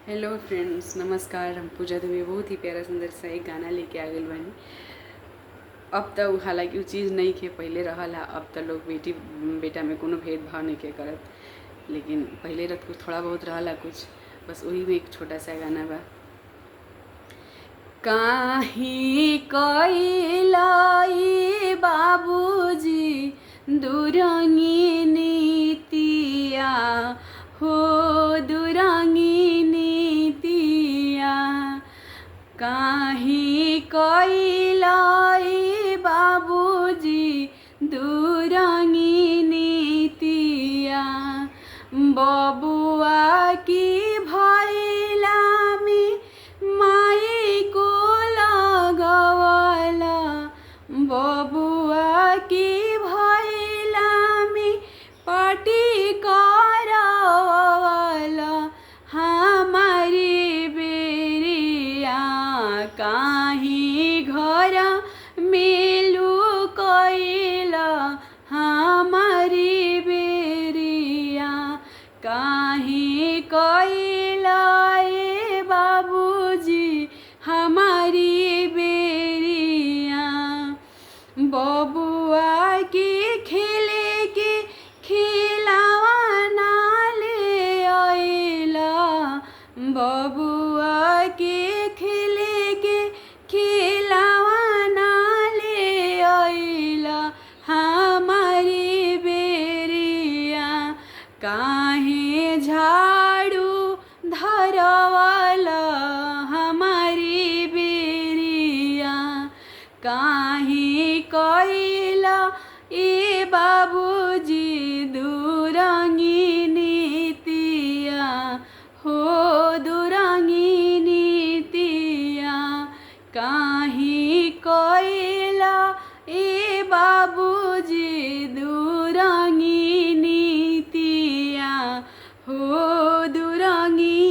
Hello friends, नमस्कार। हम पूजा दुबे बहुत ही प्यारा सुंदर सा एक गाना लेके आ गए बानी। अब तो हालांकि वो चीज़ नहीं के पहले रहला। अब तो लोग बेटी बेटा में कोनो भेदभाव नहीं के करत, लेकिन पहले रत कुछ थोड़ा बहुत रहला कुछ। बस वही में एक छोटा सा गाना बा। काहे कैलाई बाबूजी दुरंगी नीतिया हो, दुरंगी नीतिया। काहे कैलाई बाबूजी दुरंगी नीतिया। बबुआ की भैला में माई को लगवला। बबुआ की भैला में पाटी करवला। हमारी बेरिया काहे घर में लुकैला। हमारी बेरिया काहे कैला ए बाबूजी हमारी बेरिया। बबुआ के खेले के खिलावाना ले आइला। बबुआ के खेले के खिलावाना ले आइला। हमारी बेरिया काहे झाड़ू धरवाला। हमारी बेरिया काहे कैला ए बाबूजी दुरंगी नीतिया हो, दुरंगी नीतिया। काहे कैला ए बाबूजी दुरंगी नीतिया हो, दुरंगी